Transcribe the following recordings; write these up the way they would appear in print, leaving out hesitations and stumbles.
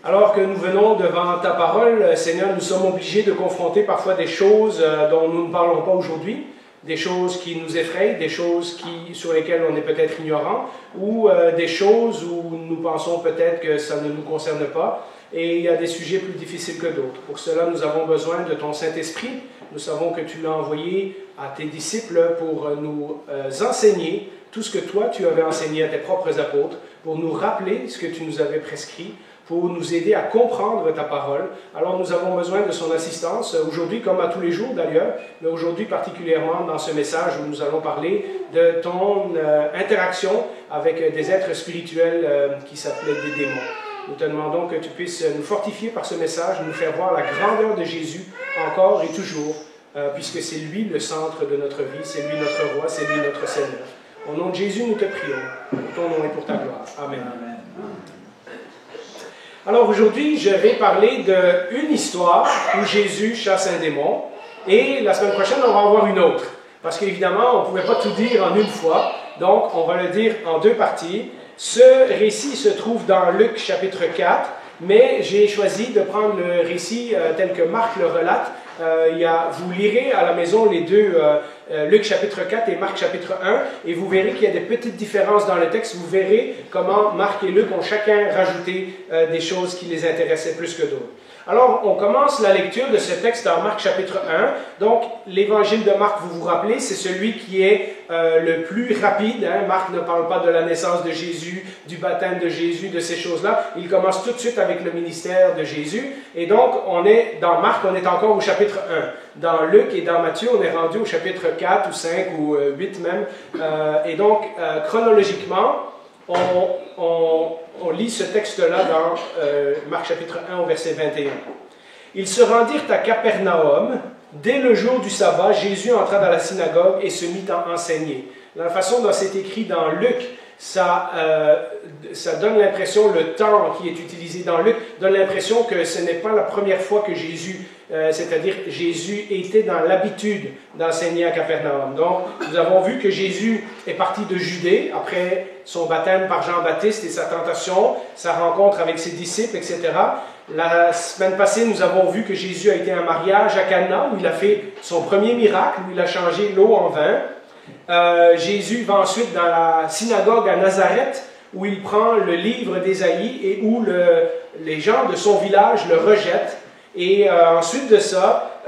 Alors que nous venons devant ta parole, Seigneur, nous sommes obligés de confronter parfois des choses dont nous ne parlons pas aujourd'hui, des choses qui nous effrayent, des choses sur lesquelles on est peut-être ignorant, ou des choses où nous pensons peut-être que ça ne nous concerne pas, et il y a des sujets plus difficiles que d'autres. Pour cela, nous avons besoin de ton Saint-Esprit. Nous savons que tu l'as envoyé à tes disciples pour nous enseigner tout ce que toi, tu avais enseigné à tes propres apôtres, pour nous rappeler ce que tu nous avais prescrit, pour nous aider à comprendre ta parole. Alors nous avons besoin de son assistance, aujourd'hui comme à tous les jours d'ailleurs, mais aujourd'hui particulièrement dans ce message où nous allons parler de ton interaction avec des êtres spirituels qui s'appelaient des démons. Nous te demandons que tu puisses nous fortifier par ce message, nous faire voir la grandeur de Jésus encore et toujours, puisque c'est lui le centre de notre vie, c'est lui notre roi, c'est lui notre Seigneur. Au nom de Jésus, nous te prions, pour ton nom et pour ta gloire. Amen. Amen. Alors aujourd'hui, je vais parler d'une histoire où Jésus chasse un démon, et la semaine prochaine, on va en voir une autre. Parce qu'évidemment, on ne pouvait pas tout dire en une fois, donc on va le dire en deux parties. Ce récit se trouve dans Luc chapitre 4, mais j'ai choisi de prendre le récit tel que Marc le relate. Vous lirez à la maison les deux, Luc chapitre 4 et Marc chapitre 1, et vous verrez qu'il y a des petites différences dans le texte. Vous verrez comment Marc et Luc ont chacun rajouté des choses qui les intéressaient plus que d'autres. Alors, on commence la lecture de ce texte dans Marc chapitre 1. Donc, l'évangile de Marc, vous vous rappelez, c'est celui qui est le plus rapide. Marc ne parle pas de la naissance de Jésus, du baptême de Jésus, de ces choses-là. Il commence tout de suite avec le ministère de Jésus. Et donc, dans Marc, on est encore au chapitre 1. Dans Luc et dans Matthieu, on est rendu au chapitre 4 ou 5 ou 8 même. Et donc, chronologiquement, on lit ce texte-là dans Marc chapitre 1 au verset 21. Ils se rendirent à Capernaum. Dès le jour du sabbat, Jésus entra dans la synagogue et se mit à enseigner. La façon dont c'est écrit dans Luc, ça donne l'impression, le temps qui est utilisé dans Luc, donne l'impression que ce n'est pas la première fois que Jésus, c'est-à-dire Jésus était dans l'habitude d'enseigner à Capernaum. Donc, nous avons vu que Jésus est parti de Judée après son baptême par Jean-Baptiste et sa tentation, sa rencontre avec ses disciples, etc. La semaine passée, nous avons vu que Jésus a été à un mariage à Cana, où il a fait son premier miracle, où il a changé l'eau en vin. Jésus va ensuite dans la synagogue à Nazareth, où il prend le livre d'Ésaïe et où les gens de son village le rejettent. Et ensuite de ça,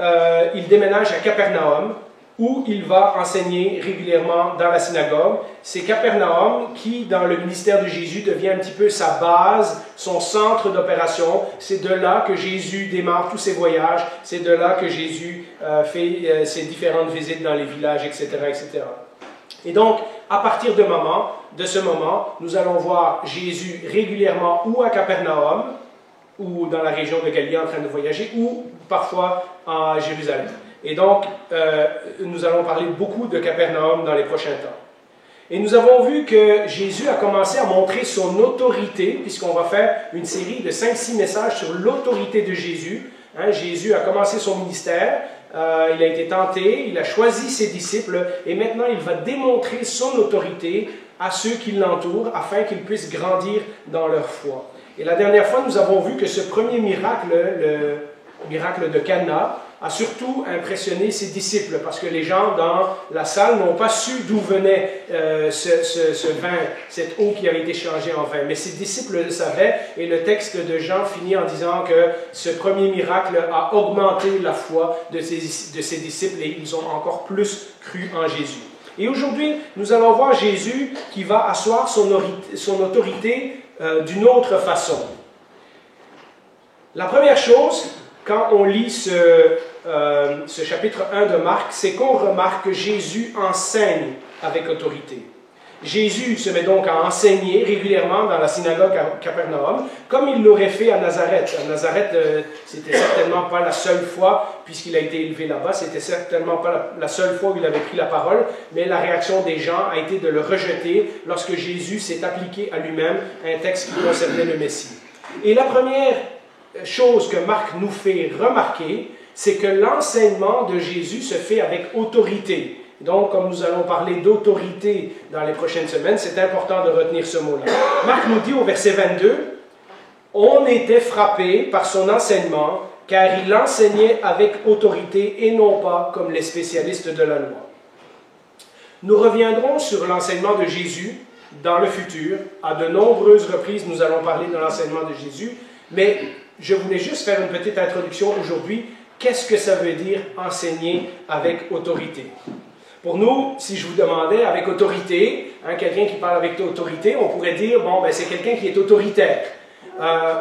il déménage à Capernaum, où il va enseigner régulièrement dans la synagogue. C'est Capernaum qui, dans le ministère de Jésus, devient un petit peu sa base, son centre d'opération. C'est de là que Jésus démarre tous ses voyages. C'est de là que Jésus fait ses différentes visites dans les villages, etc., etc. Et donc, à partir de ce moment, nous allons voir Jésus régulièrement ou à Capernaum, ou dans la région de Galilée en train de voyager, ou parfois à Jérusalem. Et donc, nous allons parler beaucoup de Capernaum dans les prochains temps. Et nous avons vu que Jésus a commencé à montrer son autorité, puisqu'on va faire une série de 5-6 messages sur l'autorité de Jésus. Jésus a commencé son ministère, il a été tenté, il a choisi ses disciples, et maintenant il va démontrer son autorité à ceux qui l'entourent, afin qu'ils puissent grandir dans leur foi. Et la dernière fois, nous avons vu que ce premier miracle, le miracle de Cana, a surtout impressionné ses disciples, parce que les gens dans la salle n'ont pas su d'où venait ce vin, cette eau qui avait été changée en vin. Mais ses disciples le savaient, et le texte de Jean finit en disant que ce premier miracle a augmenté la foi de ses disciples, et ils ont encore plus cru en Jésus. Et aujourd'hui, nous allons voir Jésus qui va asseoir son autorité d'une autre façon. La première chose, quand on lit ce chapitre 1 de Marc, c'est qu'on remarque que Jésus enseigne avec autorité. Jésus se met donc à enseigner régulièrement dans la synagogue à Capernaum, comme il l'aurait fait à Nazareth. À Nazareth, c'était certainement pas la seule fois, puisqu'il a été élevé là-bas, c'était certainement pas la seule fois où il avait pris la parole, mais la réaction des gens a été de le rejeter lorsque Jésus s'est appliqué à lui-même un texte qui concernait le Messie. Et la première chose que Marc nous fait remarquer, c'est que l'enseignement de Jésus se fait avec autorité. Donc, comme nous allons parler d'autorité dans les prochaines semaines, c'est important de retenir ce mot-là. Marc nous dit au verset 22, « On était frappé par son enseignement, car il enseignait avec autorité et non pas comme les spécialistes de la loi. Nous reviendrons sur l'enseignement de Jésus dans le futur. À de nombreuses reprises, nous allons parler de l'enseignement de Jésus, mais je voulais juste faire une petite introduction aujourd'hui. Qu'est-ce que ça veut dire enseigner avec autorité? Pour nous, si je vous demandais avec autorité, quelqu'un qui parle avec autorité, on pourrait dire, bon, ben, c'est quelqu'un qui est autoritaire.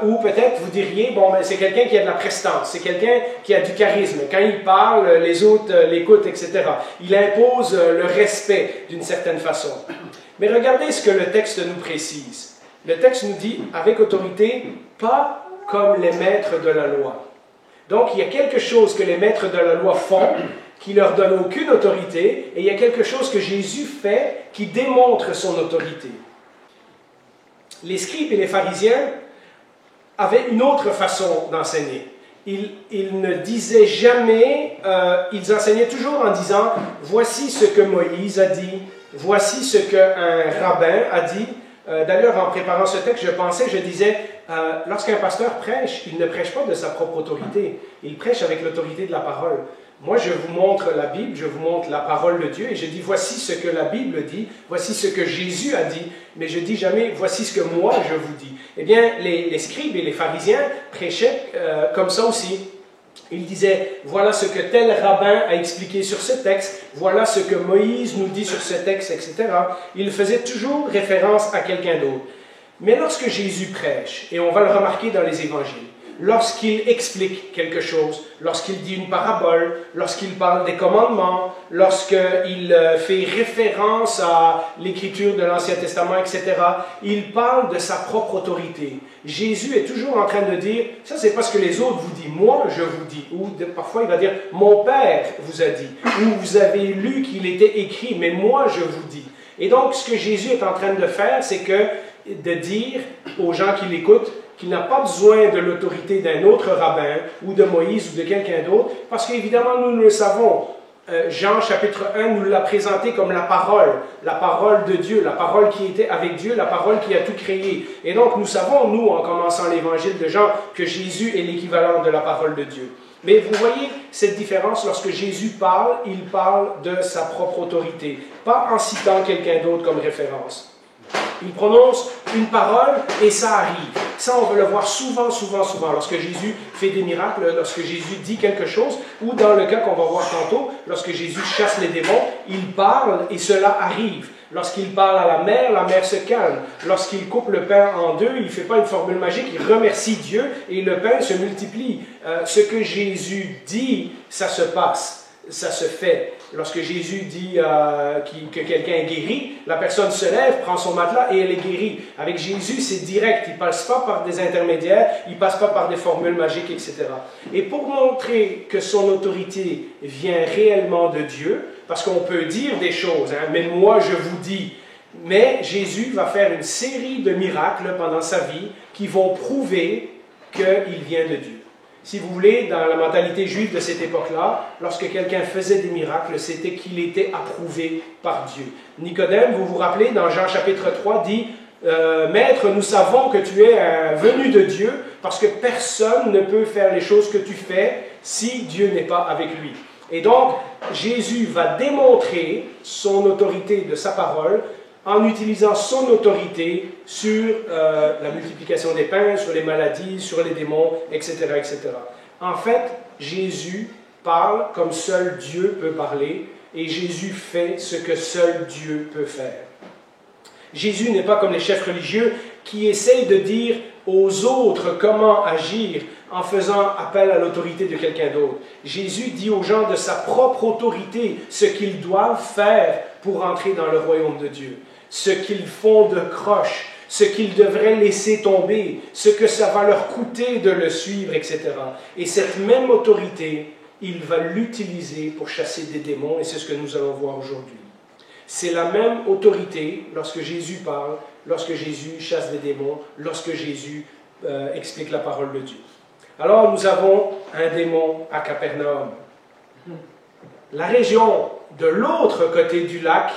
Ou peut-être vous diriez, bon, ben, c'est quelqu'un qui a de la prestance, c'est quelqu'un qui a du charisme. Quand il parle, les autres l'écoutent, etc. Il impose le respect d'une certaine façon. Mais regardez ce que le texte nous précise. Le texte nous dit, avec autorité, pas comme les maîtres de la loi. Donc, il y a quelque chose que les maîtres de la loi font qui leur donne aucune autorité, et il y a quelque chose que Jésus fait qui démontre son autorité. Les scribes et les pharisiens avaient une autre façon d'enseigner. Ils ne disaient jamais, ils enseignaient toujours en disant « Voici ce que Moïse a dit, voici ce qu'un rabbin a dit ». D'ailleurs, en préparant ce texte, je disais, lorsqu'un pasteur prêche, il ne prêche pas de sa propre autorité, il prêche avec l'autorité de la parole. Moi, je vous montre la Bible, je vous montre la parole de Dieu, et je dis, voici ce que la Bible dit, voici ce que Jésus a dit, mais je dis jamais, voici ce que moi je vous dis. Eh bien, les scribes et les pharisiens prêchaient comme ça aussi. Ils disaient, voilà ce que tel rabbin a expliqué sur ce texte, voilà ce que Moïse nous dit sur ce texte, etc. Ils faisaient toujours référence à quelqu'un d'autre. Mais lorsque Jésus prêche, et on va le remarquer dans les évangiles, lorsqu'il explique quelque chose, lorsqu'il dit une parabole, lorsqu'il parle des commandements, lorsqu'il fait référence à l'écriture de l'Ancien Testament, etc., il parle de sa propre autorité. Jésus est toujours en train de dire, ça c'est pas ce que les autres vous disent, moi je vous dis. Ou parfois il va dire, mon Père vous a dit. Ou vous avez lu qu'il était écrit, mais moi je vous dis. Et donc ce que Jésus est en train de faire, c'est de dire aux gens qui l'écoutent, qu'il n'a pas besoin de l'autorité d'un autre rabbin ou de Moïse ou de quelqu'un d'autre, parce qu'évidemment, nous le savons. Jean chapitre 1 nous l'a présenté comme la parole de Dieu, la parole qui était avec Dieu, la parole qui a tout créé. Et donc, nous savons, nous, en commençant l'évangile de Jean, que Jésus est l'équivalent de la parole de Dieu. Mais vous voyez cette différence, lorsque Jésus parle, il parle de sa propre autorité, pas en citant quelqu'un d'autre comme référence. Il prononce une parole et ça arrive. Ça, on va le voir souvent. Lorsque Jésus fait des miracles, lorsque Jésus dit quelque chose, ou dans le cas qu'on va voir tantôt, lorsque Jésus chasse les démons, il parle et cela arrive. Lorsqu'il parle à la mer se calme. Lorsqu'il coupe le pain en deux, il ne fait pas une formule magique, il remercie Dieu et le pain se multiplie. Ce que Jésus dit, ça se passe, ça se fait. Lorsque Jésus dit que quelqu'un est guéri, la personne se lève, prend son matelas et elle est guérie. Avec Jésus, c'est direct. Il ne passe pas par des intermédiaires, il ne passe pas par des formules magiques, etc. Et pour montrer que son autorité vient réellement de Dieu, parce qu'on peut dire des choses, mais moi je vous dis, mais Jésus va faire une série de miracles pendant sa vie qui vont prouver qu'il vient de Dieu. Si vous voulez, dans la mentalité juive de cette époque-là, lorsque quelqu'un faisait des miracles, c'était qu'il était approuvé par Dieu. Nicodème, vous vous rappelez, dans Jean chapitre 3, dit « Maître, nous savons que tu es venu de Dieu, parce que personne ne peut faire les choses que tu fais si Dieu n'est pas avec lui. » Et donc, Jésus va démontrer son autorité de sa parole en utilisant son autorité sur la multiplication des pains, sur les maladies, sur les démons, etc., etc. En fait, Jésus parle comme seul Dieu peut parler, et Jésus fait ce que seul Dieu peut faire. Jésus n'est pas comme les chefs religieux qui essayent de dire aux autres comment agir en faisant appel à l'autorité de quelqu'un d'autre. Jésus dit aux gens de sa propre autorité ce qu'ils doivent faire pour entrer dans le royaume de Dieu. Ce qu'ils font de croche, ce qu'ils devraient laisser tomber, ce que ça va leur coûter de le suivre, etc. Et cette même autorité, il va l'utiliser pour chasser des démons, et c'est ce que nous allons voir aujourd'hui. C'est la même autorité lorsque Jésus parle, lorsque Jésus chasse des démons, lorsque Jésus explique la parole de Dieu. Alors nous avons un démon à Capernaum. La région de l'autre côté du lac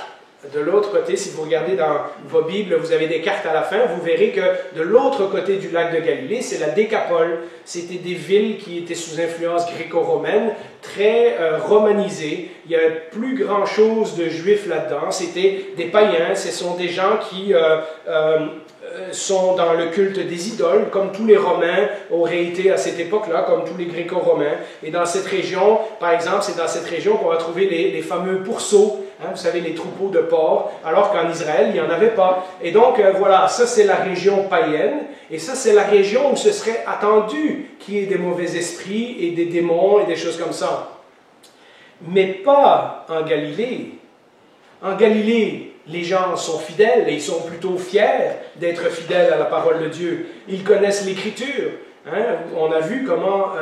De l'autre côté, si vous regardez dans vos Bibles, vous avez des cartes à la fin, vous verrez que de l'autre côté du lac de Galilée, c'est la Décapole. C'était des villes qui étaient sous influence gréco-romaine, très romanisées. Il n'y avait plus grand-chose de juifs là-dedans. C'était des païens, ce sont des gens qui sont dans le culte des idoles, comme tous les Romains auraient été à cette époque-là, comme tous les Gréco-Romains. Et dans cette région, par exemple, c'est dans cette région qu'on va trouver les fameux pourceaux, hein, vous savez, les troupeaux de porcs, alors qu'en Israël, il n'y en avait pas. Et donc, voilà, ça c'est la région païenne, et ça c'est la région où ce serait attendu qu'il y ait des mauvais esprits et des démons et des choses comme ça. Mais pas en Galilée. En Galilée, les gens sont fidèles et ils sont plutôt fiers d'être fidèles à la parole de Dieu. Ils connaissent l'Écriture. Hein? On a vu comment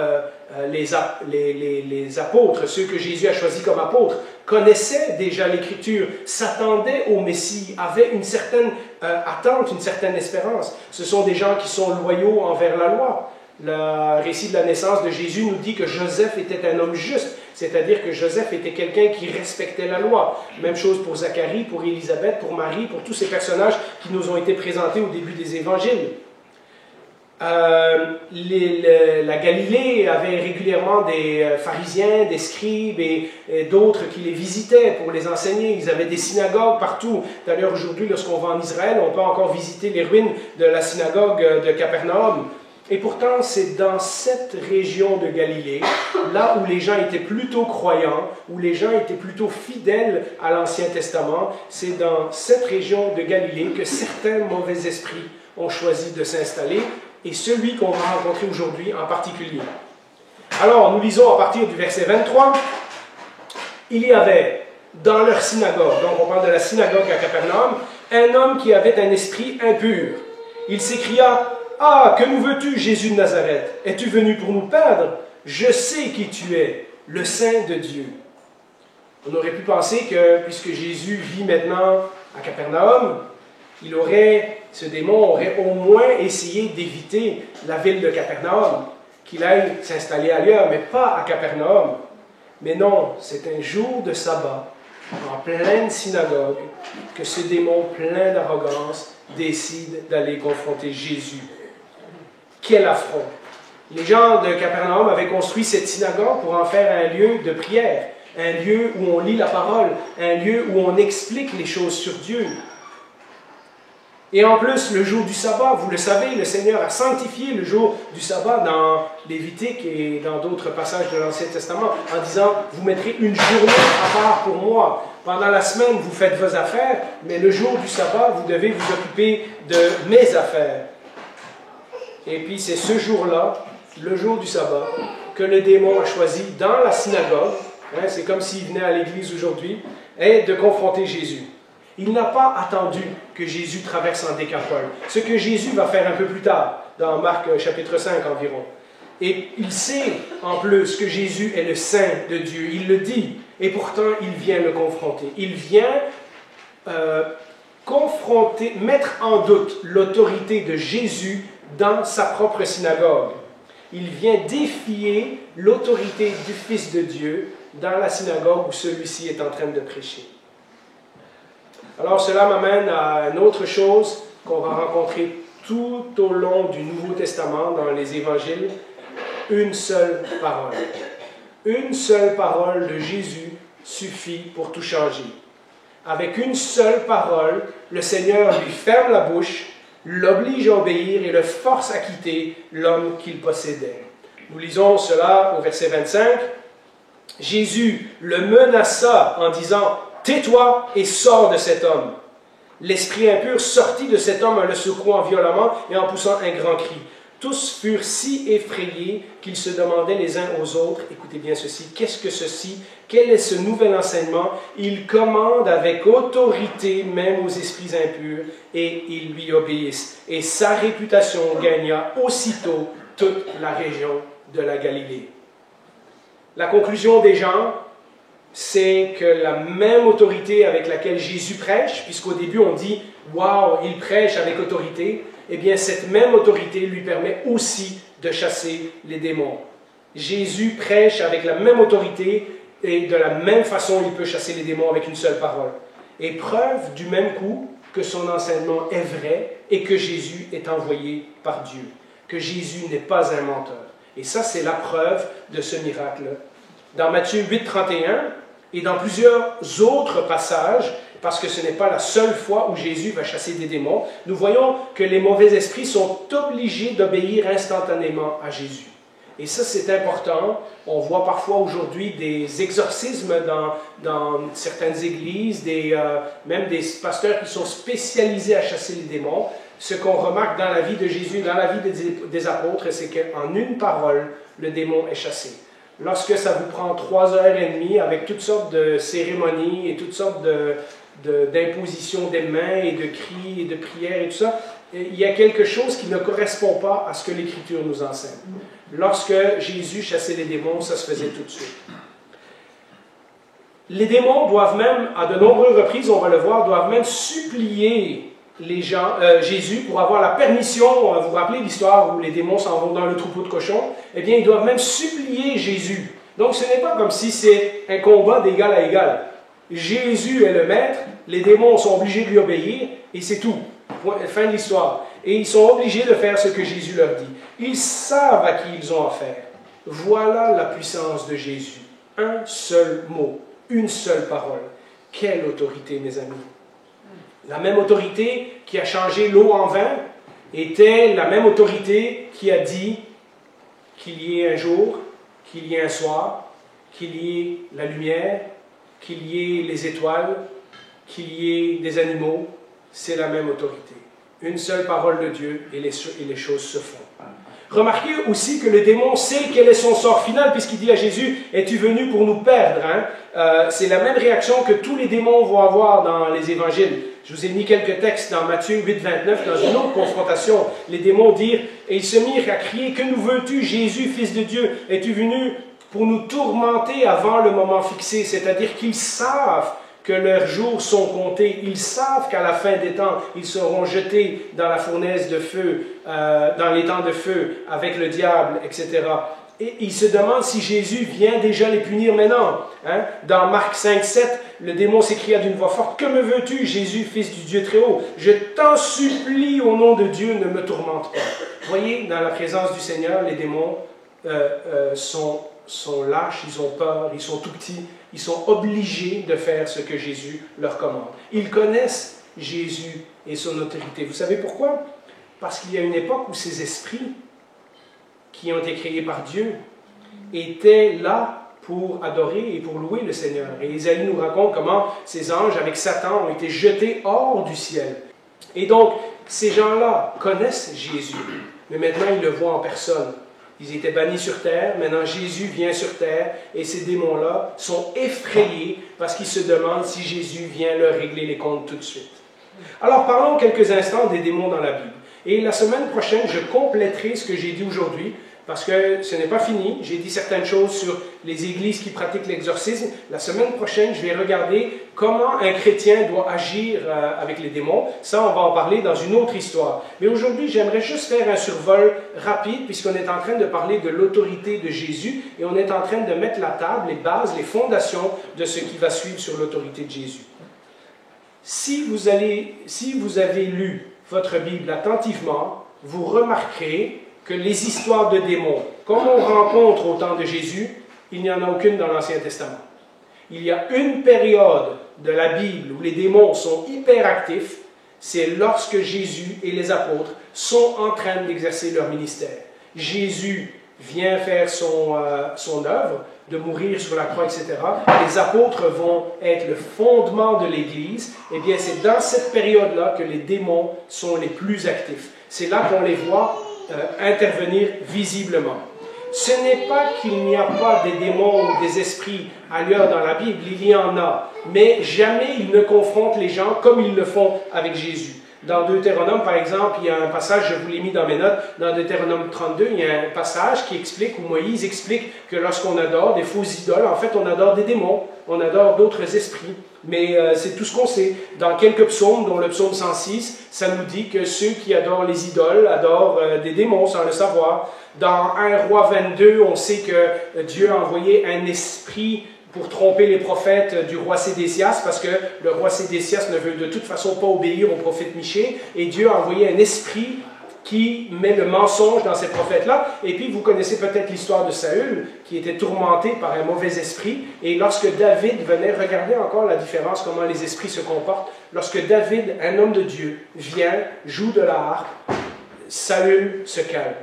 les apôtres, ceux que Jésus a choisis comme apôtres, connaissaient déjà l'Écriture, s'attendaient au Messie, avaient une certaine attente, une certaine espérance. Ce sont des gens qui sont loyaux envers la loi. Le récit de la naissance de Jésus nous dit que Joseph était un homme juste, c'est-à-dire que Joseph était quelqu'un qui respectait la loi. Même chose pour Zacharie, pour Élisabeth, pour Marie, pour tous ces personnages qui nous ont été présentés au début des évangiles. La Galilée avait régulièrement des pharisiens, des scribes et d'autres qui les visitaient pour les enseigner. Ils avaient des synagogues partout. D'ailleurs, aujourd'hui, lorsqu'on va en Israël, on peut encore visiter les ruines de la synagogue de Capernaum. Et pourtant, c'est dans cette région de Galilée, là où les gens étaient plutôt croyants, où les gens étaient plutôt fidèles à l'Ancien Testament, c'est dans cette région de Galilée que certains mauvais esprits ont choisi de s'installer, et celui qu'on va rencontrer aujourd'hui en particulier. Alors, nous lisons à partir du verset 23, « Il y avait dans leur synagogue, donc on parle de la synagogue à Capernaum, un homme qui avait un esprit impur. Il s'écria, « Ah, que nous veux-tu, Jésus de Nazareth? Es-tu venu pour nous perdre? Je sais qui tu es, le Saint de Dieu. » On aurait pu penser que, puisque Jésus vit maintenant à Capernaum, ce démon aurait au moins essayé d'éviter la ville de Capernaum, qu'il aille s'installer ailleurs, mais pas à Capernaum. Mais non, c'est un jour de sabbat, en pleine synagogue, que ce démon plein d'arrogance décide d'aller confronter Jésus. Quel affront! Les gens de Capernaum avaient construit cette synagogue pour en faire un lieu de prière, un lieu où on lit la parole, un lieu où on explique les choses sur Dieu. Et en plus, le jour du sabbat, vous le savez, le Seigneur a sanctifié le jour du sabbat dans Lévitique et dans d'autres passages de l'Ancien Testament en disant « Vous mettrez une journée à part pour moi. Pendant la semaine, vous faites vos affaires, mais le jour du sabbat, vous devez vous occuper de mes affaires. » Et puis c'est ce jour-là, le jour du sabbat, que le démon a choisi dans la synagogue, hein, c'est comme s'il venait à l'église aujourd'hui, et de confronter Jésus. Il n'a pas attendu que Jésus traverse en Décapole, ce que Jésus va faire un peu plus tard, dans Marc chapitre 5 environ. Et il sait en plus que Jésus est le Saint de Dieu, il le dit, et pourtant il vient le confronter. Il vient confronter, mettre en doute l'autorité de Jésus dans sa propre synagogue. Il vient défier l'autorité du Fils de Dieu dans la synagogue où celui-ci est en train de prêcher. Alors cela m'amène à une autre chose qu'on va rencontrer tout au long du Nouveau Testament dans les évangiles, une seule parole. Une seule parole de Jésus suffit pour tout changer. Avec une seule parole, le Seigneur lui ferme la bouche, l'oblige à obéir et le force à quitter l'homme qu'il possédait. Nous lisons cela au verset 25. Jésus le menaça en disant « Tais-toi et sors de cet homme. » L'esprit impur sortit de cet homme en le secouant violemment et en poussant un grand cri. Tous furent si effrayés qu'ils se demandaient les uns aux autres, écoutez bien ceci, qu'est-ce que ceci? Quel est ce nouvel enseignement? Il commande avec autorité même aux esprits impurs et ils lui obéissent. Et sa réputation gagna aussitôt toute la région de la Galilée. La conclusion des gens, c'est que la même autorité avec laquelle Jésus prêche, puisqu'au début on dit « Waouh, il prêche avec autorité », eh bien cette même autorité lui permet aussi de chasser les démons. Jésus prêche avec la même autorité et de la même façon il peut chasser les démons avec une seule parole. et preuve du même coup que son enseignement est vrai et que Jésus est envoyé par Dieu, que Jésus n'est pas un menteur. Et ça, c'est la preuve de ce miracle. Dans Matthieu 8, 31 et dans plusieurs autres passages, parce que ce n'est pas la seule fois où Jésus va chasser des démons, nous voyons que les mauvais esprits sont obligés d'obéir instantanément à Jésus. Et ça, c'est important. On voit parfois aujourd'hui des exorcismes dans certaines églises, même des pasteurs qui sont spécialisés à chasser les démons. Ce qu'on remarque dans la vie de Jésus, dans la vie des apôtres, c'est qu'en une parole, le démon est chassé. Lorsque ça vous prend 3h30 avec toutes sortes de cérémonies et toutes sortes d'impositions des mains et de cris et de prières et tout ça, il y a quelque chose qui ne correspond pas à ce que l'Écriture nous enseigne. Lorsque Jésus chassait les démons, ça se faisait tout de suite. Les démons doivent même, à de nombreuses reprises, on va le voir, doivent même supplier Jésus pour avoir la permission. Vous vous rappelez l'histoire où les démons s'en vont dans le troupeau de cochons? Eh bien, ils doivent même supplier Jésus. Donc, ce n'est pas comme si c'est un combat d'égal à égal. Jésus est le maître, les démons sont obligés de lui obéir, et c'est tout. Fin de l'histoire. Et ils sont obligés de faire ce que Jésus leur dit. Ils savent à qui ils ont affaire. Voilà la puissance de Jésus. Un seul mot, une seule parole. Quelle autorité, mes amis! La même autorité qui a changé l'eau en vin était la même autorité qui a dit qu'il y ait un jour, qu'il y ait un soir, qu'il y ait la lumière, qu'il y ait les étoiles, qu'il y ait des animaux. C'est la même autorité. Une seule parole de Dieu et les choses se font. Remarquez aussi que le démon sait quel est son sort final, puisqu'il dit à Jésus, « Es-tu venu pour nous perdre » C'est la même réaction que tous les démons vont avoir dans les évangiles. Je vous ai mis quelques textes dans Matthieu 8, 29, dans une autre confrontation. Les démons dirent, et ils se mirent à crier, « Que nous veux-tu, Jésus, Fils de Dieu? Es-tu venu pour nous tourmenter avant le moment fixé ?» C'est-à-dire qu'ils savent que leurs jours sont comptés. Ils savent qu'à la fin des temps, ils seront jetés dans la fournaise de feu, dans les temps de feu, avec le diable, etc. Et ils se demandent si Jésus vient déjà les punir maintenant. Dans Marc 5, 7, le démon s'écria d'une voix forte, « Que me veux-tu, Jésus, Fils du Dieu très haut? Je t'en supplie, au nom de Dieu, ne me tourmente pas. » Voyez, dans la présence du Seigneur, les démons sont lâches, ils ont peur, ils sont tout petits, ils sont obligés de faire ce que Jésus leur commande. Ils connaissent Jésus et son autorité. Vous savez pourquoi? Parce qu'il y a une époque où ces esprits qui ont été créés par Dieu étaient là pour adorer et pour louer le Seigneur. Et Isaïe nous raconte comment ces anges avec Satan ont été jetés hors du ciel. Et donc, ces gens-là connaissent Jésus, mais maintenant ils le voient en personne. Ils étaient bannis sur terre, maintenant Jésus vient sur terre et ces démons-là sont effrayés parce qu'ils se demandent si Jésus vient leur régler les comptes tout de suite. Alors parlons quelques instants des démons dans la Bible. Et la semaine prochaine, je compléterai ce que j'ai dit aujourd'hui parce que ce n'est pas fini. J'ai dit certaines choses sur les églises qui pratiquent l'exorcisme. La semaine prochaine, je vais regarder comment un chrétien doit agir avec les démons. Ça, on va en parler dans une autre histoire. Mais aujourd'hui, j'aimerais juste faire un survol rapide puisqu'on est en train de parler de l'autorité de Jésus et on est en train de mettre la table, les bases, les fondations de ce qui va suivre sur l'autorité de Jésus. Si vous avez lu votre Bible attentivement, vous remarquerez que les histoires de démons, comme on rencontre au temps de Jésus, il n'y en a aucune dans l'Ancien Testament. Il y a une période de la Bible où les démons sont hyper actifs, c'est lorsque Jésus et les apôtres sont en train d'exercer leur ministère. Jésus vient faire son œuvre, de mourir sur la croix, etc. Les apôtres vont être le fondement de l'Église. Eh bien, c'est dans cette période-là que les démons sont les plus actifs. C'est là qu'on les voit intervenir visiblement. Ce n'est pas qu'il n'y a pas des démons ou des esprits ailleurs dans la Bible, il y en a, mais jamais ils ne confrontent les gens comme ils le font avec Jésus. Dans Deutéronome, par exemple, il y a un passage, je vous l'ai mis dans mes notes, dans Deutéronome 32, il y a un passage qui explique, où Moïse explique que lorsqu'on adore des fausses idoles, en fait on adore des démons, on adore d'autres esprits. Mais c'est tout ce qu'on sait. Dans quelques psaumes, dont le psaume 106, ça nous dit que ceux qui adorent les idoles adorent des démons sans le savoir. Dans 1 Roi 22, on sait que Dieu a envoyé un esprit pour tromper les prophètes du roi Sédécias, parce que le roi Sédécias ne veut de toute façon pas obéir au prophète Michée, et Dieu a envoyé un esprit qui met le mensonge dans ces prophètes-là. Et puis, vous connaissez peut-être l'histoire de Saül, qui était tourmenté par un mauvais esprit. Et lorsque David venait, regardez encore la différence, comment les esprits se comportent. Lorsque David, un homme de Dieu, vient, joue de la harpe, Saül se calme.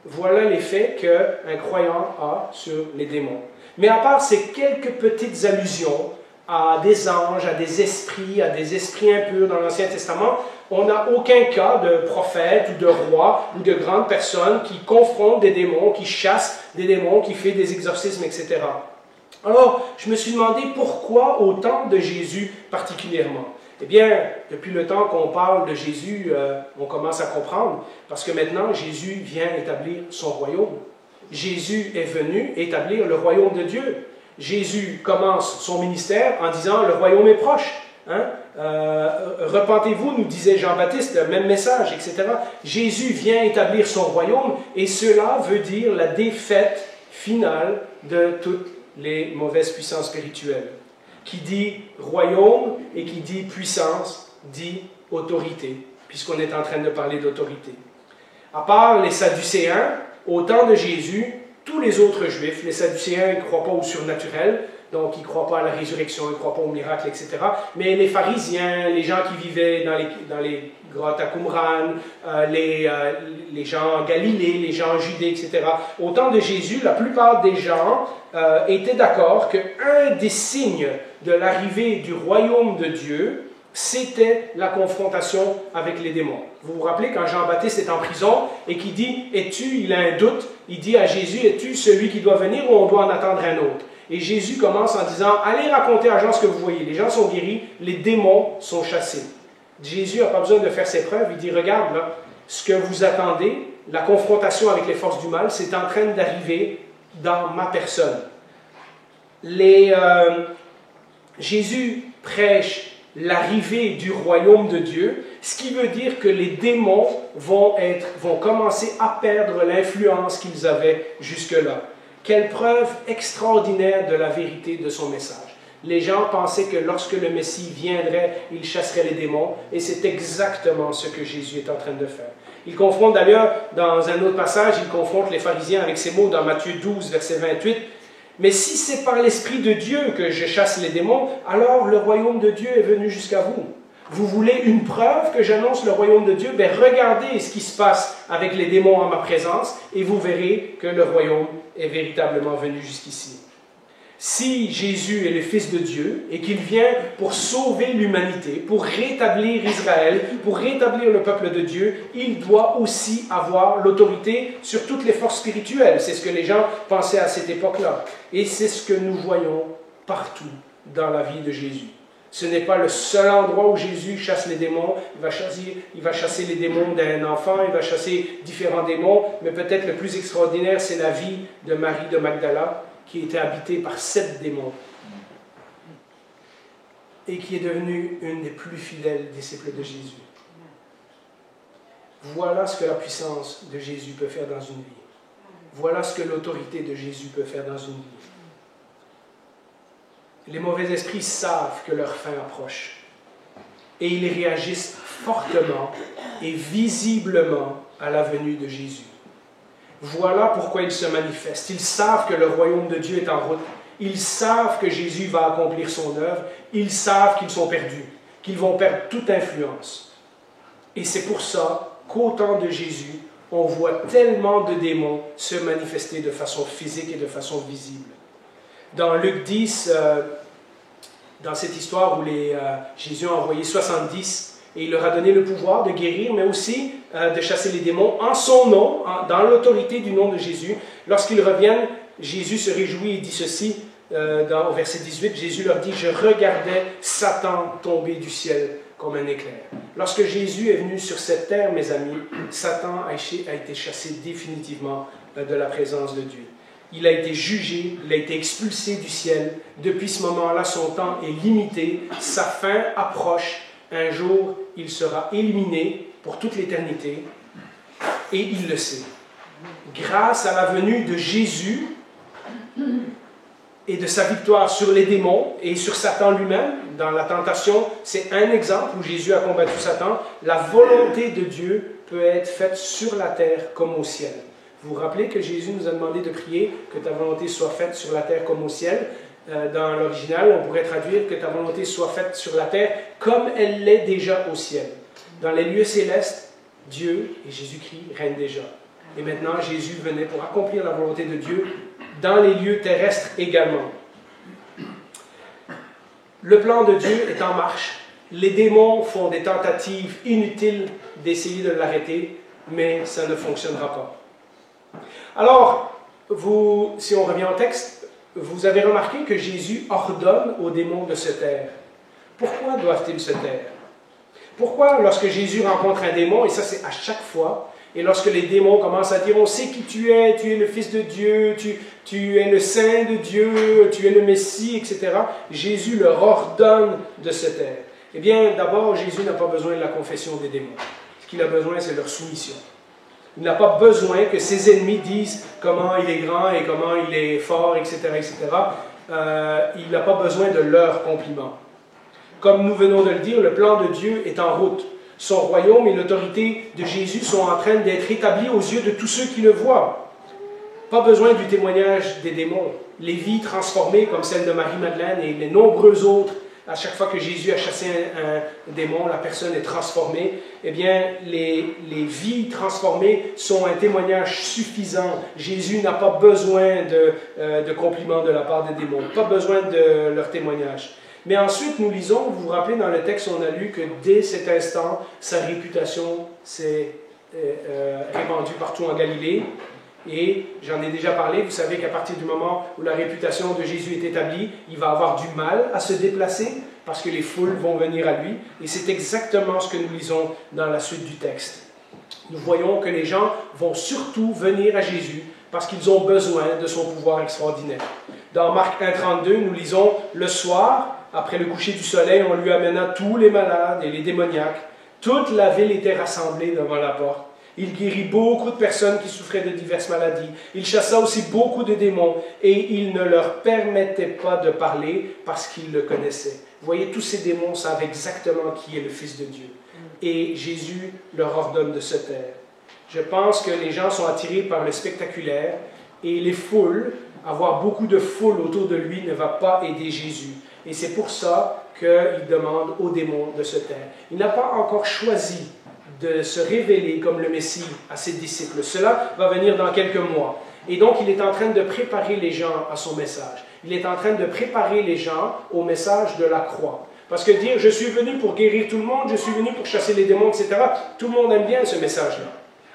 Voilà l'effet qu'un croyant a sur les démons. Mais à part ces quelques petites allusions à des anges, à des esprits impurs dans l'Ancien Testament, on n'a aucun cas de prophète ou de roi ou de grande personne qui confronte des démons, qui chasse des démons, qui fait des exorcismes, etc. Alors, je me suis demandé pourquoi au temps de Jésus particulièrement. Eh bien, depuis le temps qu'on parle de Jésus, on commence à comprendre, parce que maintenant, Jésus vient établir son royaume. Jésus est venu établir le royaume de Dieu. Jésus commence son ministère en disant « le royaume est proche ». Hein? Repentez-vous, nous disait Jean-Baptiste, le même message, etc. Jésus vient établir son royaume et cela veut dire la défaite finale de toutes les mauvaises puissances spirituelles. Qui dit royaume et qui dit puissance, dit autorité, puisqu'on est en train de parler d'autorité. À part les Sadducéens, au temps de Jésus, tous les autres Juifs, les Sadducéens, ils ne croient pas au surnaturel, donc ils ne croient pas à la résurrection, ils ne croient pas aux miracles, etc. Mais les pharisiens, les gens qui vivaient dans les grottes à Qumran, les gens en Galilée, les gens en Judée, etc. Au temps de Jésus, la plupart des gens étaient d'accord qu'un des signes de l'arrivée du royaume de Dieu, c'était la confrontation avec les démons. Vous vous rappelez quand Jean-Baptiste est en prison et qu'il dit « il a un doute », il dit à Jésus « Es-tu celui qui doit venir ou on doit en attendre un autre ?» Et Jésus commence en disant « Allez raconter à gens ce que vous voyez. Les gens sont guéris, les démons sont chassés. » Jésus n'a pas besoin de faire ses preuves. Il dit « Regarde, là, ce que vous attendez, la confrontation avec les forces du mal, c'est en train d'arriver dans ma personne. » Jésus prêche l'arrivée du royaume de Dieu, ce qui veut dire que les démons vont commencer à perdre l'influence qu'ils avaient jusque-là. Quelle preuve extraordinaire de la vérité de son message. Les gens pensaient que lorsque le Messie viendrait, il chasserait les démons, et c'est exactement ce que Jésus est en train de faire. Il confronte d'ailleurs, dans un autre passage, il confronte les pharisiens avec ces mots dans Matthieu 12, verset 28, « Mais si c'est par l'Esprit de Dieu que je chasse les démons, alors le royaume de Dieu est venu jusqu'à vous. Vous voulez une preuve que j'annonce le royaume de Dieu? Ben regardez ce qui se passe avec les démons en ma présence, et vous verrez que le royaume est véritablement venu jusqu'ici. » Si Jésus est le Fils de Dieu et qu'il vient pour sauver l'humanité, pour rétablir Israël, pour rétablir le peuple de Dieu, il doit aussi avoir l'autorité sur toutes les forces spirituelles. C'est ce que les gens pensaient à cette époque-là. Et c'est ce que nous voyons partout dans la vie de Jésus. Ce n'est pas le seul endroit où Jésus chasse les démons. Il va chasser les démons d'un enfant, il va chasser différents démons, mais peut-être le plus extraordinaire, c'est la vie de Marie de Magdala, qui était habitée par 7 démons et qui est devenue une des plus fidèles disciples de Jésus. Voilà ce que la puissance de Jésus peut faire dans une vie. Voilà ce que l'autorité de Jésus peut faire dans une vie. Les mauvais esprits savent que leur fin approche et ils réagissent fortement et visiblement à la venue de Jésus. Voilà pourquoi ils se manifestent. Ils savent que le royaume de Dieu est en route. Ils savent que Jésus va accomplir son œuvre. Ils savent qu'ils sont perdus, qu'ils vont perdre toute influence. Et c'est pour ça qu'au temps de Jésus, on voit tellement de démons se manifester de façon physique et de façon visible. Dans Luc 10, dans cette histoire où Jésus a envoyé 70, et il leur a donné le pouvoir de guérir, mais aussi de chasser les démons en son nom, dans l'autorité du nom de Jésus. Lorsqu'ils reviennent, Jésus se réjouit et dit ceci, au verset 18, Jésus leur dit « Je regardais Satan tomber du ciel comme un éclair. » Lorsque Jésus est venu sur cette terre, mes amis, Satan a été chassé définitivement de la présence de Dieu. Il a été jugé, il a été expulsé du ciel. Depuis ce moment-là, son temps est limité, sa fin approche. Un jour, il sera éliminé pour toute l'éternité, et il le sait. Grâce à la venue de Jésus, et de sa victoire sur les démons et sur Satan lui-même. Dans la tentation, c'est un exemple où Jésus a combattu Satan. La volonté de Dieu peut être faite sur la terre comme au ciel. Vous vous rappelez que Jésus nous a demandé de prier que ta volonté soit faite sur la terre comme au ciel. Dans l'original, on pourrait traduire que ta volonté soit faite sur la terre comme elle l'est déjà au ciel. Dans les lieux célestes, Dieu et Jésus-Christ règnent déjà. Et maintenant, Jésus venait pour accomplir la volonté de Dieu dans les lieux terrestres également. Le plan de Dieu est en marche. Les démons font des tentatives inutiles d'essayer de l'arrêter, mais ça ne fonctionnera pas. Alors, si on revient au texte, vous avez remarqué que Jésus ordonne aux démons de se taire. Pourquoi doivent-ils se taire? Pourquoi, lorsque Jésus rencontre un démon, et ça c'est à chaque fois, et lorsque les démons commencent à dire « on sait qui tu es le Fils de Dieu, tu es le Saint de Dieu, tu es le Messie, etc. » Jésus leur ordonne de se taire. Eh bien, d'abord, Jésus n'a pas besoin de la confession des démons. Ce qu'il a besoin, c'est leur soumission. Il n'a pas besoin que ses ennemis disent comment il est grand et comment il est fort, etc. etc. Il n'a pas besoin de leurs compliments. Comme nous venons de le dire, le plan de Dieu est en route. Son royaume et l'autorité de Jésus sont en train d'être établis aux yeux de tous ceux qui le voient. Pas besoin du témoignage des démons. Les vies transformées comme celle de Marie-Madeleine et les nombreux autres, à chaque fois que Jésus a chassé un démon, la personne est transformée. Eh bien, les vies transformées sont un témoignage suffisant. Jésus n'a pas besoin de compliments de la part des démons, pas besoin de leur témoignage. Mais ensuite, nous lisons, vous vous rappelez, dans le texte, on a lu que dès cet instant, sa réputation s'est répandue partout en Galilée. Et j'en ai déjà parlé, vous savez qu'à partir du moment où la réputation de Jésus est établie, il va avoir du mal à se déplacer parce que les foules vont venir à lui. Et c'est exactement ce que nous lisons dans la suite du texte. Nous voyons que les gens vont surtout venir à Jésus parce qu'ils ont besoin de son pouvoir extraordinaire. Dans Marc 1,32, nous lisons « Le soir, après le coucher du soleil, on lui amena tous les malades et les démoniaques. Toute la ville était rassemblée devant la porte. Il guérit beaucoup de personnes qui souffraient de diverses maladies. Il chassa aussi beaucoup de démons et il ne leur permettait pas de parler parce qu'ils le connaissaient. » Vous voyez, tous ces démons savent exactement qui est le Fils de Dieu. Et Jésus leur ordonne de se taire. Je pense que les gens sont attirés par le spectaculaire et les foules, avoir beaucoup de foules autour de lui ne va pas aider Jésus. Et c'est pour ça qu'il demande aux démons de se taire. Il n'a pas encore choisi de se révéler comme le Messie à ses disciples. Cela va venir dans quelques mois. Et donc, il est en train de préparer les gens à son message. Il est en train de préparer les gens au message de la croix. Parce que dire « je suis venu pour guérir tout le monde, je suis venu pour chasser les démons, etc. » Tout le monde aime bien ce message-là.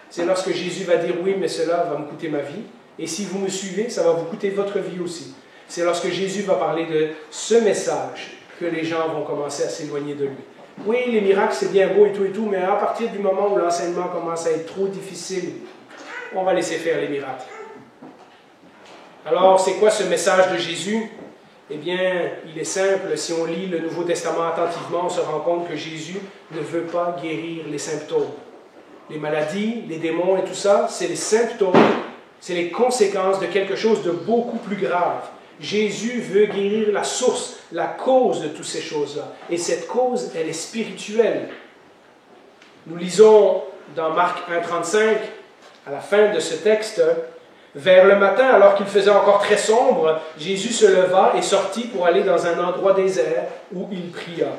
C'est lorsque Jésus va dire « oui, mais cela va me coûter ma vie. Et si vous me suivez, ça va vous coûter votre vie aussi. » C'est lorsque Jésus va parler de ce message que les gens vont commencer à s'éloigner de lui. Oui, les miracles, c'est bien beau et tout, mais à partir du moment où l'enseignement commence à être trop difficile, on va laisser faire les miracles. Alors, c'est quoi ce message de Jésus? Eh bien, il est simple. Si on lit le Nouveau Testament attentivement, on se rend compte que Jésus ne veut pas guérir les symptômes. Les maladies, les démons et tout ça, c'est les symptômes, c'est les conséquences de quelque chose de beaucoup plus grave. Jésus veut guérir la source, la cause de toutes ces choses-là. Et cette cause, elle est spirituelle. Nous lisons dans Marc 1,35, à la fin de ce texte, « Vers le matin, alors qu'il faisait encore très sombre, Jésus se leva et sortit pour aller dans un endroit désert où il pria.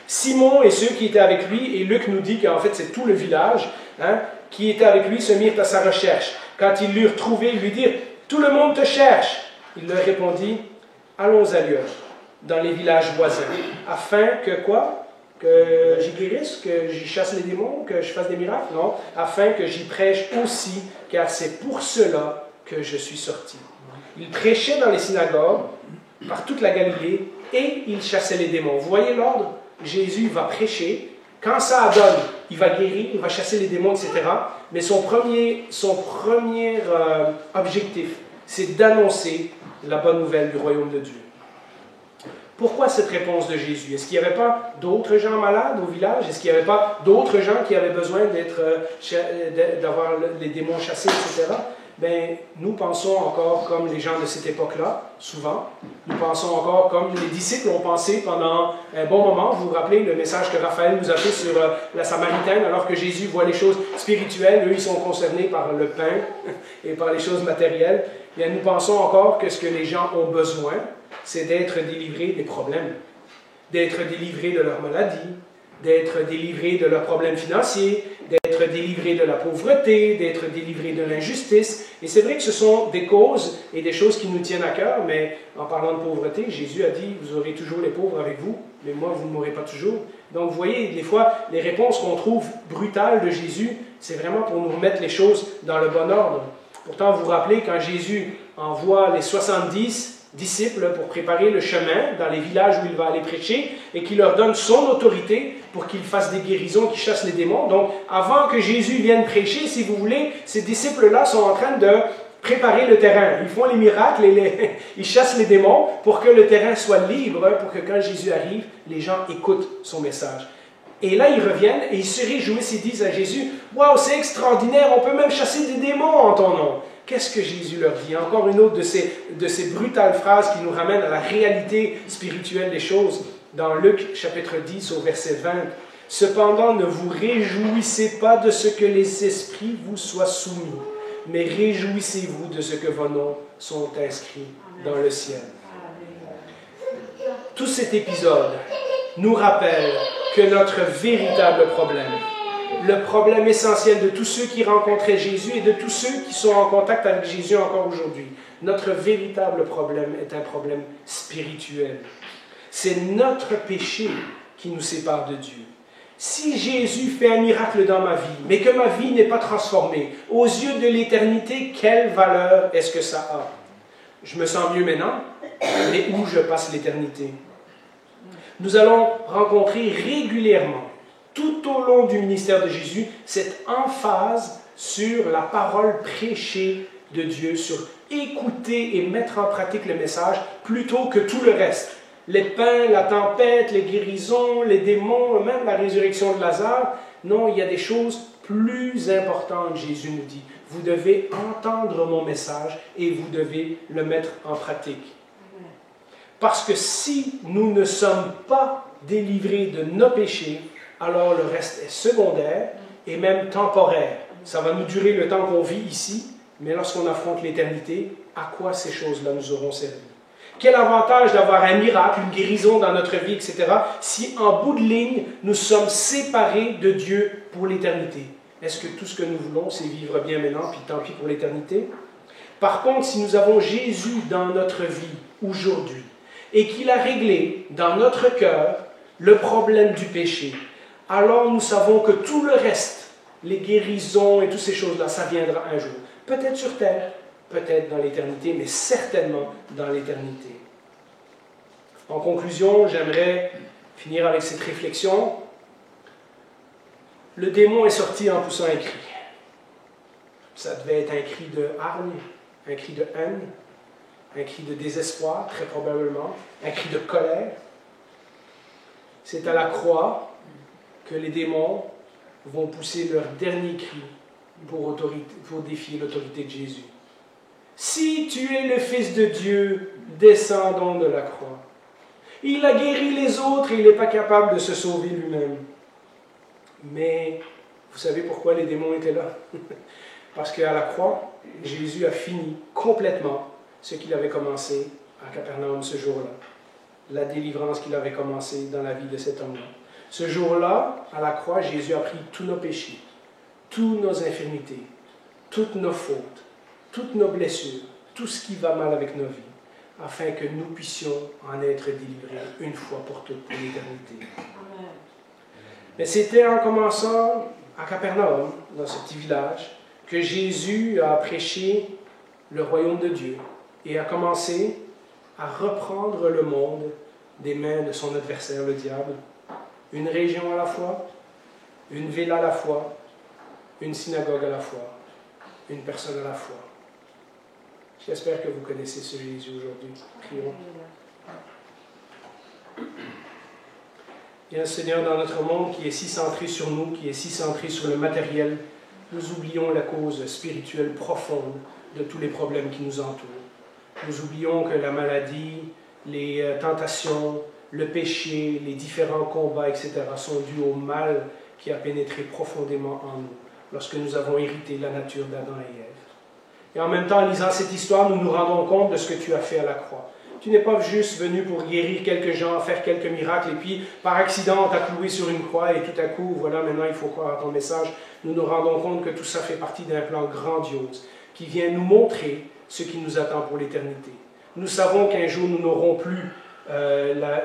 Simon et ceux qui étaient avec lui, et Luc nous dit qu'en fait c'est tout le village, qui était avec lui, se mirent à sa recherche. Quand ils l'eurent trouvé, ils lui dirent « Tout le monde te cherche !» Il leur répondit, « Allons ailleurs, dans les villages voisins, afin que quoi? Que j'y guérisse, que j'y chasse les démons, que je fasse des miracles? Non, afin que j'y prêche aussi, car c'est pour cela que je suis sorti. » Il prêchait dans les synagogues, par toute la Galilée, et il chassait les démons. Vous voyez l'ordre? Jésus va prêcher. Quand ça donne, il va guérir, il va chasser les démons, etc. Mais son premier objectif, c'est d'annoncer la bonne nouvelle du royaume de Dieu. Pourquoi cette réponse de Jésus? Est-ce qu'il n'y avait pas d'autres gens malades au village? Est-ce qu'il n'y avait pas d'autres gens qui avaient besoin d'avoir les démons chassés, etc.? ben, nous pensons encore comme les gens de cette époque-là, souvent. Nous pensons encore comme les disciples ont pensé pendant un bon moment. Vous vous rappelez le message que Raphaël nous a fait sur la Samaritaine, alors que Jésus voit les choses spirituelles, eux, ils sont concernés par le pain et par les choses matérielles. Bien, nous pensons encore que ce que les gens ont besoin, c'est d'être délivrés des problèmes, d'être délivrés de leurs maladies, d'être délivrés de leurs problèmes financiers, d'être délivrés de la pauvreté, d'être délivrés de l'injustice. Et c'est vrai que ce sont des causes et des choses qui nous tiennent à cœur, mais en parlant de pauvreté, Jésus a dit, vous aurez toujours les pauvres avec vous, mais moi, vous ne m'aurez pas toujours. Donc, vous voyez, des fois, les réponses qu'on trouve brutales de Jésus, c'est vraiment pour nous remettre les choses dans le bon ordre. Pourtant, vous vous rappelez, quand Jésus envoie les 70 disciples pour préparer le chemin dans les villages où il va aller prêcher et qui leur donne son autorité pour qu'ils fassent des guérisons, qu'ils chassent les démons. Donc, avant que Jésus vienne prêcher, si vous voulez, ces disciples-là sont en train de préparer le terrain. Ils font les miracles et ils chassent les démons pour que le terrain soit libre, pour que quand Jésus arrive, les gens écoutent son message. Et là, ils reviennent et ils se réjouissent et disent à Jésus, « Waouh, c'est extraordinaire, on peut même chasser des démons en ton nom. » Qu'est-ce que Jésus leur dit? Encore une autre de ces brutales phrases qui nous ramènent à la réalité spirituelle des choses. Dans Luc chapitre 10 au verset 20, « Cependant, ne vous réjouissez pas de ce que les esprits vous soient soumis, mais réjouissez-vous de ce que vos noms sont inscrits dans le ciel. » Tout cet épisode nous rappelle que notre véritable problème, le problème essentiel de tous ceux qui rencontraient Jésus et de tous ceux qui sont en contact avec Jésus encore aujourd'hui, notre véritable problème est un problème spirituel. C'est notre péché qui nous sépare de Dieu. Si Jésus fait un miracle dans ma vie, mais que ma vie n'est pas transformée, aux yeux de l'éternité, quelle valeur est-ce que ça a? Je me sens mieux maintenant, mais où je passe l'éternité? Nous allons rencontrer régulièrement, tout au long du ministère de Jésus, cette emphase sur la parole prêchée de Dieu, sur écouter et mettre en pratique le message plutôt que tout le reste. Les pains, la tempête, les guérisons, les démons, même la résurrection de Lazare. Non, il y a des choses plus importantes, Jésus nous dit. Vous devez entendre mon message et vous devez le mettre en pratique. Parce que si nous ne sommes pas délivrés de nos péchés, alors le reste est secondaire et même temporaire. Ça va nous durer le temps qu'on vit ici, mais lorsqu'on affronte l'éternité, à quoi ces choses-là nous auront servi? Quel avantage d'avoir un miracle, une guérison dans notre vie, etc., si en bout de ligne, nous sommes séparés de Dieu pour l'éternité? Est-ce que tout ce que nous voulons, c'est vivre bien maintenant, puis tant pis pour l'éternité? Par contre, si nous avons Jésus dans notre vie aujourd'hui, et qu'il a réglé dans notre cœur le problème du péché, alors nous savons que tout le reste, les guérisons et toutes ces choses-là, ça viendra un jour. Peut-être sur terre, peut-être dans l'éternité, mais certainement dans l'éternité. En conclusion, j'aimerais finir avec cette réflexion. Le démon est sorti en poussant un cri. Ça devait être un cri de hargne, un cri de haine, un cri de désespoir, très probablement, un cri de colère. C'est à la croix que les démons vont pousser leur dernier cri pour défier l'autorité de Jésus. Si tu es le Fils de Dieu, descendons de la croix. Il a guéri les autres et il n'est pas capable de se sauver lui-même. Mais vous savez pourquoi les démons étaient là? Parce qu'à la croix, Jésus a fini complètement ce qu'il avait commencé à Capernaum ce jour-là. La délivrance qu'il avait commencé dans la vie de cet homme-là. Ce jour-là, à la croix, Jésus a pris tous nos péchés, toutes nos infirmités, toutes nos fautes, toutes nos blessures, tout ce qui va mal avec nos vies, afin que nous puissions en être délivrés une fois pour toutes pour l'éternité. Mais c'était en commençant à Capernaum, dans ce petit village, que Jésus a prêché le royaume de Dieu et a commencé à reprendre le monde des mains de son adversaire, le diable. Une région à la fois, une ville à la fois, une synagogue à la fois, une personne à la fois. J'espère que vous connaissez ce Jésus aujourd'hui. Prions. Bien, Seigneur, dans notre monde qui est si centré sur nous, qui est si centré sur le matériel, nous oublions la cause spirituelle profonde de tous les problèmes qui nous entourent. Nous oublions que la maladie, les tentations, le péché, les différents combats, etc. sont dus au mal qui a pénétré profondément en nous lorsque nous avons hérité la nature d'Adam et Ève. Et en même temps, en lisant cette histoire, nous nous rendons compte de ce que tu as fait à la croix. Tu n'es pas juste venu pour guérir quelques gens, faire quelques miracles, et puis par accident, on t'a cloué sur une croix, et tout à coup, voilà, maintenant il faut croire à ton message. Nous nous rendons compte que tout ça fait partie d'un plan grandiose qui vient nous montrer ce qui nous attend pour l'éternité. Nous savons qu'un jour, nous n'aurons plus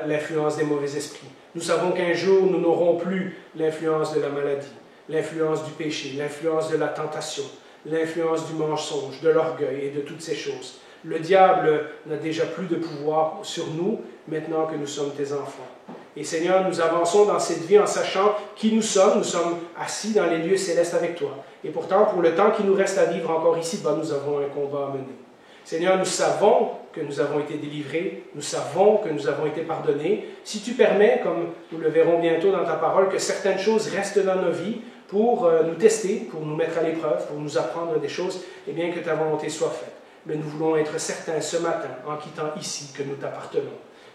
l'influence des mauvais esprits. Nous savons qu'un jour, nous n'aurons plus l'influence de la maladie, l'influence du péché, l'influence de la tentation, l'influence du mensonge, de l'orgueil et de toutes ces choses. Le diable n'a déjà plus de pouvoir sur nous maintenant que nous sommes tes enfants. Et Seigneur, nous avançons dans cette vie en sachant qui nous sommes assis dans les lieux célestes avec toi. Et pourtant, pour le temps qui nous reste à vivre encore ici-bas, nous avons un combat à mener. Seigneur, nous savons que nous avons été délivrés, nous savons que nous avons été pardonnés. Si tu permets, comme nous le verrons bientôt dans ta parole, que certaines choses restent dans nos vies pour nous tester, pour nous mettre à l'épreuve, pour nous apprendre des choses, eh bien que ta volonté soit faite. Mais nous voulons être certains ce matin, en quittant ici, que nous t'appartenons,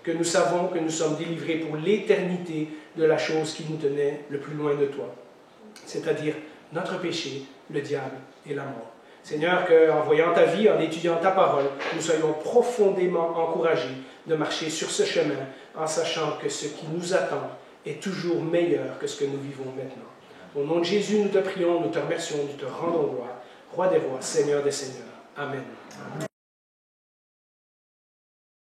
que nous savons que nous sommes délivrés pour l'éternité de la chose qui nous tenait le plus loin de toi, c'est-à-dire notre péché, le diable et la mort. Seigneur, qu'en voyant ta vie, en étudiant ta parole, nous soyons profondément encouragés de marcher sur ce chemin en sachant que ce qui nous attend est toujours meilleur que ce que nous vivons maintenant. Au nom de Jésus, nous te prions, nous te remercions, nous te rendons gloire. Roi des rois, Seigneur des seigneurs. Amen. Amen.